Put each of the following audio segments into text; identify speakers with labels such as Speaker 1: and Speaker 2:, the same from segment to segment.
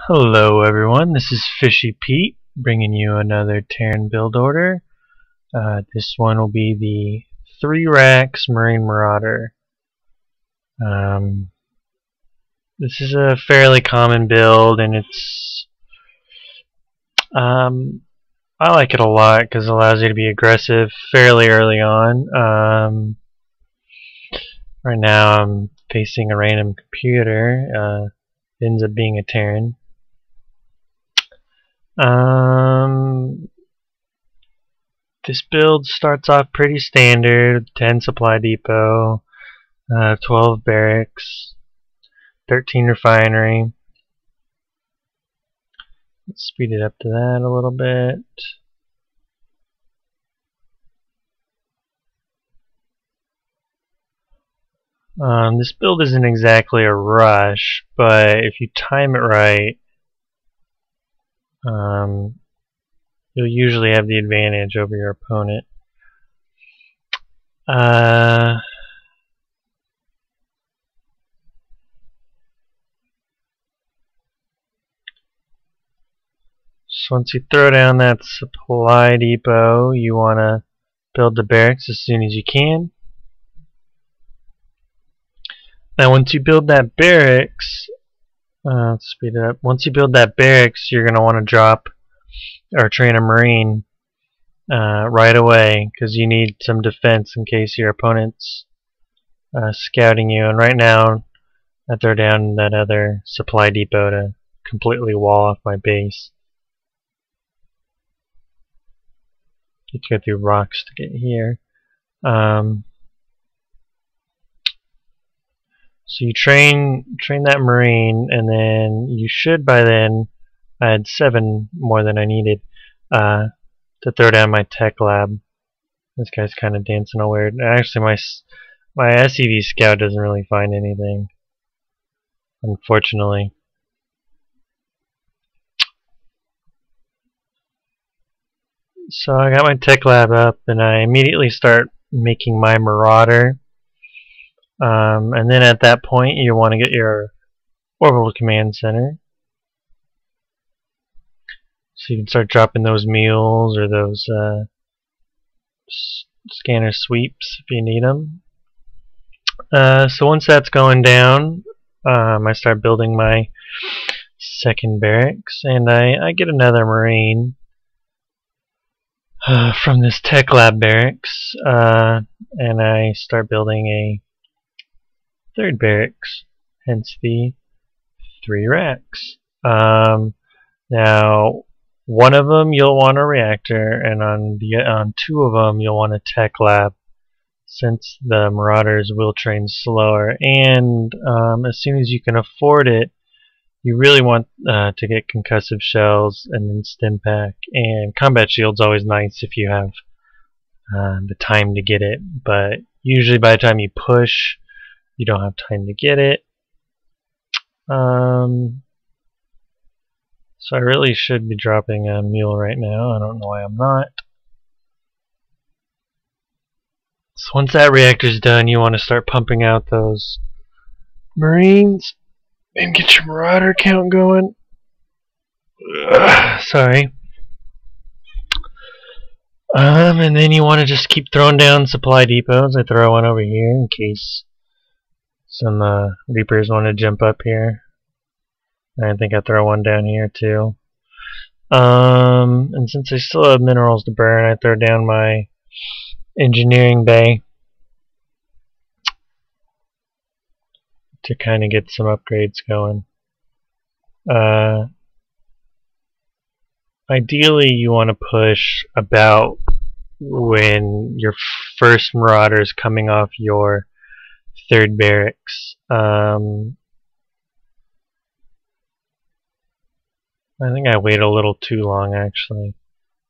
Speaker 1: Hello everyone, this is Fishy Pete bringing you another Terran build order. This one will be the 3 racks Marine Marauder. This is a fairly common build and I like it a lot because it allows you to be aggressive fairly early on. Right now I'm facing a random computer. It ends up being a Terran. This build starts off pretty standard: 10 supply depot, 12 barracks, 13 refinery. Let's speed it up to that a little bit. This build isn't exactly a rush, but if you time it right, you'll usually have the advantage over your opponent. So once you throw down that supply depot, you want to build the barracks as soon as you can. Now once you build that barracks, let's speed it up. Once you build that barracks, you're going to want to drop or train a Marine right away, because you need some defense in case your opponent's scouting you. And right now I throw down that other supply depot to completely wall off my base. You have to go through rocks to get here. So you train that Marine, and then you should by then. I had 7 more than I needed to throw down my Techlab. This guy's kind of dancing all weird. Actually, my SCV scout doesn't really find anything, unfortunately. So I got my Techlab up, and I immediately start making my Marauder. And then at that point, you want to get your Orbital Command Center, so you can start dropping those mules or those scanner sweeps if you need them. So once that's going down, I start building my second barracks, and I get another Marine from this Techlab Barracks, and I start building a third barracks, hence the 3 racks. Now, one of them you'll want a reactor, and on 2 of them you'll want a Techlab, since the Marauders will train slower. And as soon as you can afford it, you really want to get concussive shells and then Stimpak. And combat shield's always nice if you have the time to get it, but usually by the time you push, you don't have time to get it. So I really should be dropping a mule right now. I don't know why I'm not. So once that reactor's done, you want to start pumping out those Marines and get your Marauder count going. Sorry. And then you want to just keep throwing down supply depots. I throw one over here in case some Reapers want to jump up here. I think I throw one down here too. And since I still have minerals to burn, I throw down my engineering bay to kind of get some upgrades going. Ideally, you want to push about when your first Marauder is coming off your third barracks. I think I wait a little too long, actually.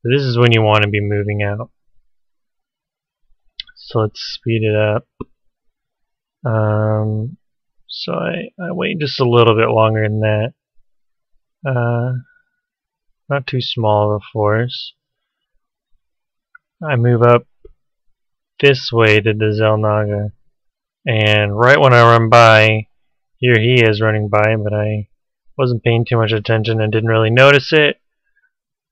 Speaker 1: But this is when you want to be moving out. So let's speed it up. So I wait just a little bit longer than that. Not too small of a force. I move up this way to the Zelnaga, and right when I run by, here he is running by, but I wasn't paying too much attention and didn't really notice it,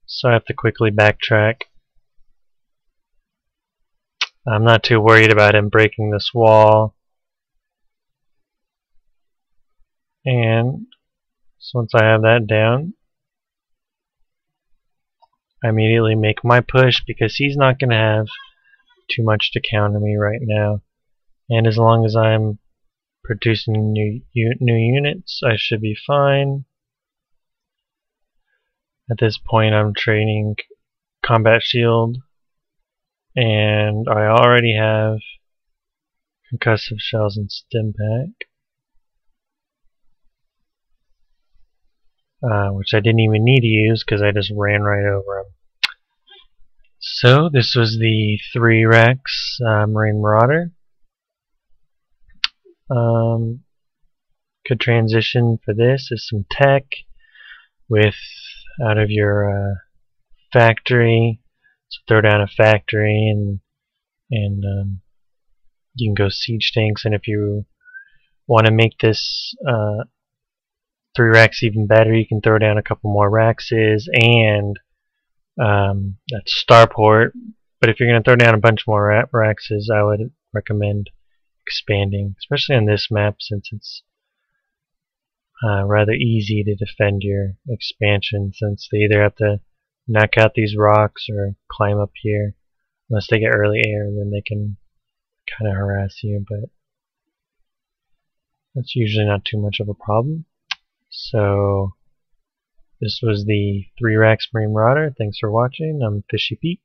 Speaker 1: so I have to quickly backtrack. I'm not too worried about him breaking this wall. And so once I have that down, I immediately make my push because he's not going to have too much to counter me right now. And as long as I'm producing new units, I should be fine. At this point, I'm training combat shield, and I already have concussive shells and Stimpak, which I didn't even need to use because I just ran right over them. So this was the 3 Rex Marine Marauder. Good transition for this is some tech with out of your factory. So throw down a factory and you can go siege tanks. And if you want to make this 3 racks even better, you can throw down a couple more Raxes and that's starport. But if you're going to throw down a bunch more Raxes, I would recommend expanding, especially on this map since it's rather easy to defend your expansion, since they either have to knock out these rocks or climb up here. Unless they get early air, then they can kind of harass you, but that's usually not too much of a problem. So this was the 3 Racks Marine Marauder. Thanks for watching. I'm Fishy Pete.